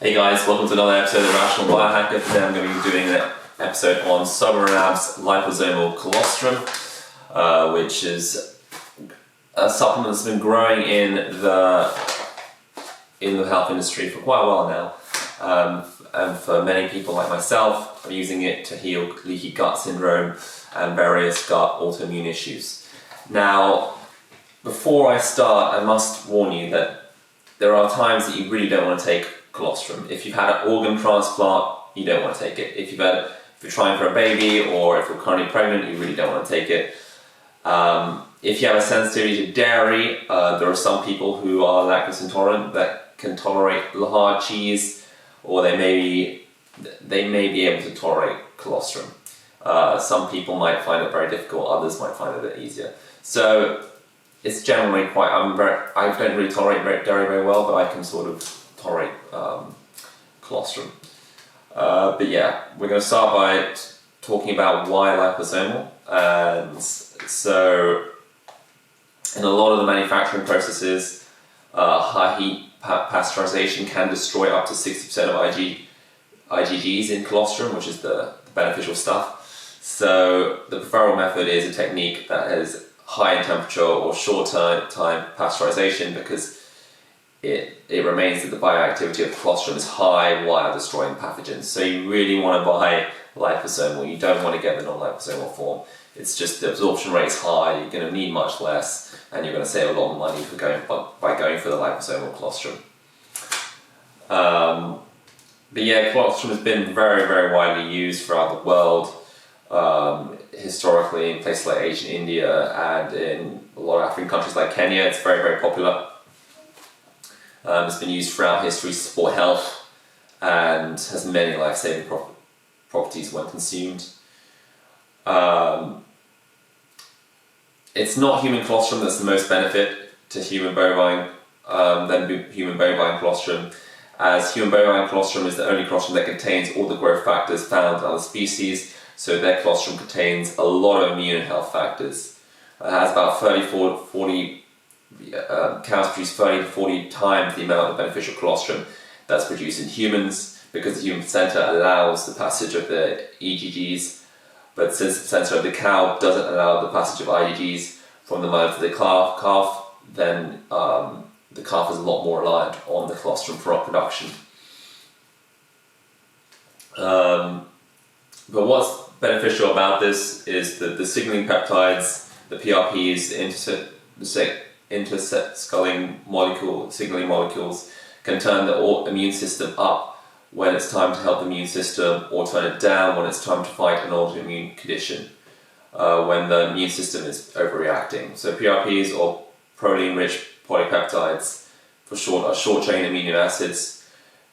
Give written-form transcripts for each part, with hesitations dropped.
Hey guys, welcome to another episode of Rational Biohacker. Today I'm going to be doing an episode on Submarinab's Liposomal Colostrum, which is a supplement that's been growing in the health industry for quite a while now. And for many people like myself, I'm using it to heal leaky gut syndrome and various gut autoimmune issues. Now, before I start, I must warn you that there are times that you really don't want to take colostrum. If you've had an organ transplant, you don't want to take it. If you're trying for a baby or if you're currently pregnant, you really don't want to take it. If you have a sensitivity to dairy, there are some people who are lactose intolerant that can tolerate hard cheese, or they may be able to tolerate colostrum. Some people might find it very difficult, others might find it a bit easier. So it's generally quite, I don't really tolerate dairy very well, but I can sort of tolerate colostrum. But yeah, we're going to start by talking about why liposomal. And so in a lot of the manufacturing processes, high heat pasteurization can destroy up to 60% of IgGs in colostrum, which is the beneficial stuff. So the preferable method is a technique that has high in temperature or short time pasteurization, because it remains that the bioactivity of colostrum is high while destroying pathogens. So you really want to buy liposomal. You don't want to get the non-liposomal form. It's just the absorption rate is high, you're going to need much less, and you're going to save a lot of money by going for the liposomal colostrum. But yeah, colostrum has been very, very widely used throughout the world. Historically, in places like Asia and India, and in a lot of African countries like Kenya, it's very, very popular. It's been used throughout history to support health and has many life-saving properties when consumed. It's not human colostrum that's the most benefit to human bovine than human bovine colostrum, as human bovine colostrum is the only colostrum that contains all the growth factors found in other species. So their colostrum contains a lot of immune and health factors. It has about 40 cows produce 30 to 40 times the amount of beneficial colostrum that's produced in humans, because the human placenta allows the passage of the EGGs, but since the placenta of the cow doesn't allow the passage of IgGs from the mother to the calf, then the calf is a lot more reliant on the colostrum for production. But what's beneficial about this is that the signaling peptides, the PRPs, the intersetting signaling molecules, can turn the immune system up when it's time to help the immune system, or turn it down when it's time to fight an autoimmune condition, when the immune system is overreacting. So PRPs, or proline-rich polypeptides, for short, are short-chain amino acids.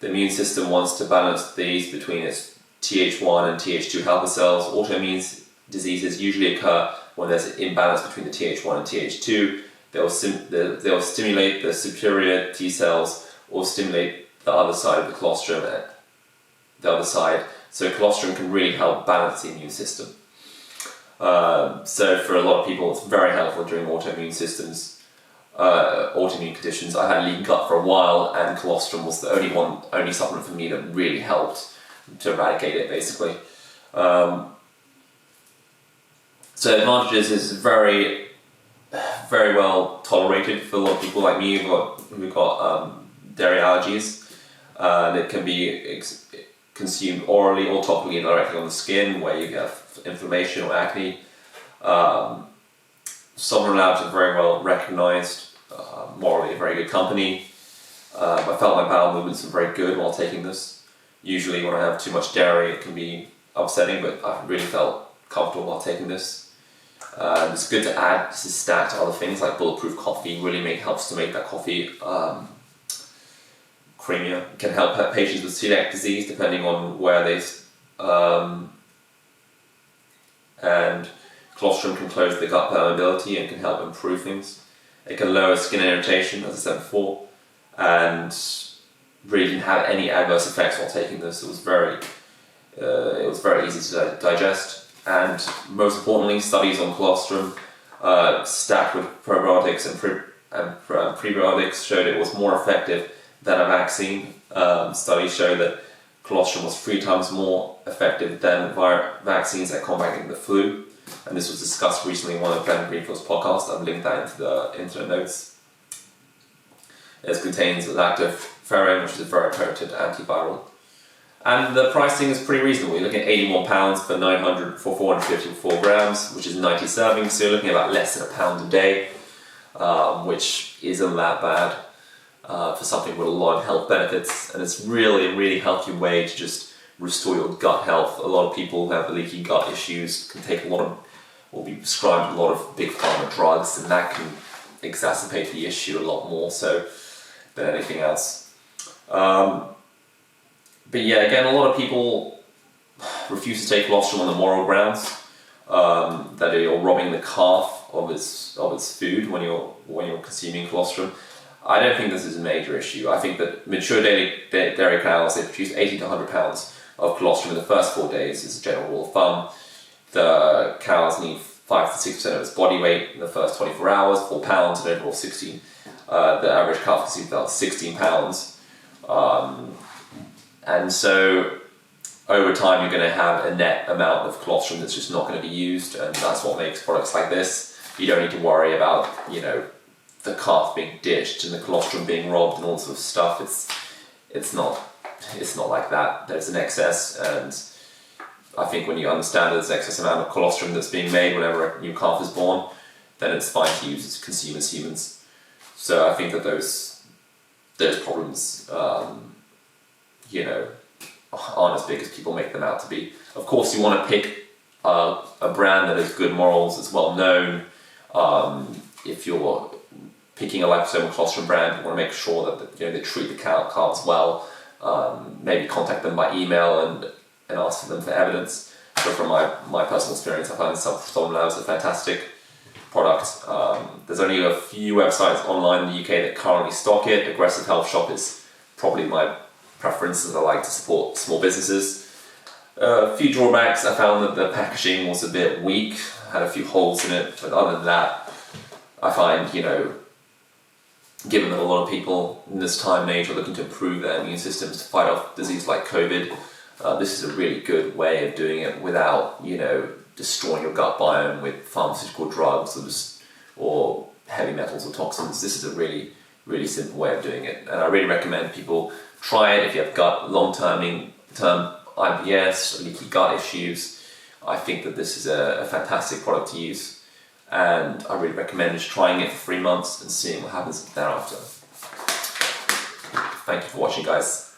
The immune system wants to balance these between its Th1 and Th2 helper cells. Autoimmune diseases usually occur when there's an imbalance between the Th1 and Th2. They'll stimulate the superior T cells or stimulate the other side of the colostrum, so colostrum can really help balance the immune system. So for a lot of people, it's very helpful during autoimmune conditions. I had leaky gut for a while, and colostrum was the only supplement for me that really helped to eradicate it, basically. So advantages is very, very well tolerated for a lot of people like me who've got dairy allergies. And it can be consumed orally or topically directly on the skin where you have inflammation or acne. Submarinab is very well recognized, morally a very good company. I felt my bowel movements were very good while taking this. Usually when I have too much dairy, it can be upsetting, but I really felt comfortable while taking this. It's good to add this stack to other things like bulletproof coffee. Really helps to make that coffee creamier. It can help patients with celiac disease depending on where they and colostrum can close the gut permeability and can help improve things. It can lower skin irritation, as I said before, and really didn't have any adverse effects while taking this. It was very easy to digest, and most importantly, studies on colostrum stacked with probiotics and prebiotics showed it was more effective than a vaccine. Studies show that colostrum was 3 times more effective than vaccines at combating the flu. And this was discussed recently in one of Ben Greenfield's podcasts. I've linked that into the internet notes. It contains lactoferrin, which is a very potent antiviral. And the pricing is pretty reasonable. You're looking at £81 for 454 grams, which is 90 servings. So you're looking at about less than £1 a day, which isn't that bad for something with a lot of health benefits. And it's really a really healthy way to just restore your gut health. A lot of people who have leaky gut issues can take a lot of, or be prescribed a lot of big pharma drugs, and that can exacerbate the issue a lot more so than anything else. But yeah, again, a lot of people refuse to take colostrum on the moral grounds that you're robbing the calf of its food when you're consuming colostrum. I don't think this is a major issue. I think that mature dairy cows, they produce 80 to 100 pounds of colostrum in the first 4 days, is a general rule of thumb. The cows need 5 to 6% of its body weight in the first 24 hours, 4 pounds, and overall 16. The average calf consumes about 16 pounds. And so over time you're going to have a net amount of colostrum that's just not going to be used, and that's what makes products like this. You don't need to worry about, the calf being ditched and the colostrum being robbed and all sort of stuff. It's not like that. There's an excess, and I think when you understand there's excess amount of colostrum that's being made whenever a new calf is born, then it's fine to use to consume as humans. So I think that those problems aren't as big as people make them out to be. Of course, you want to pick a brand that has good morals, that's well known. If you're picking a liposomal colostrum brand, you want to make sure that they treat the calves well. Maybe contact them by email and ask for them for evidence. But from my personal experience, I find Liposomal Labs a fantastic product. There's only a few websites online in the UK that currently stock it. Aggressive Health Shop is probably my preference, as I like to support small businesses. A few drawbacks: I found that the packaging was a bit weak, had a few holes in it, but other than that, I find, given that a lot of people in this time and age are looking to improve their immune systems to fight off disease like COVID, this is a really good way of doing it without, destroying your gut biome with pharmaceutical drugs or heavy metals or toxins. This is a really, really simple way of doing it, and I really recommend people try it if you have long-term IBS or leaky gut issues. I think that this is a fantastic product to use, and I really recommend just trying it for 3 months and seeing what happens thereafter. Thank you for watching, guys.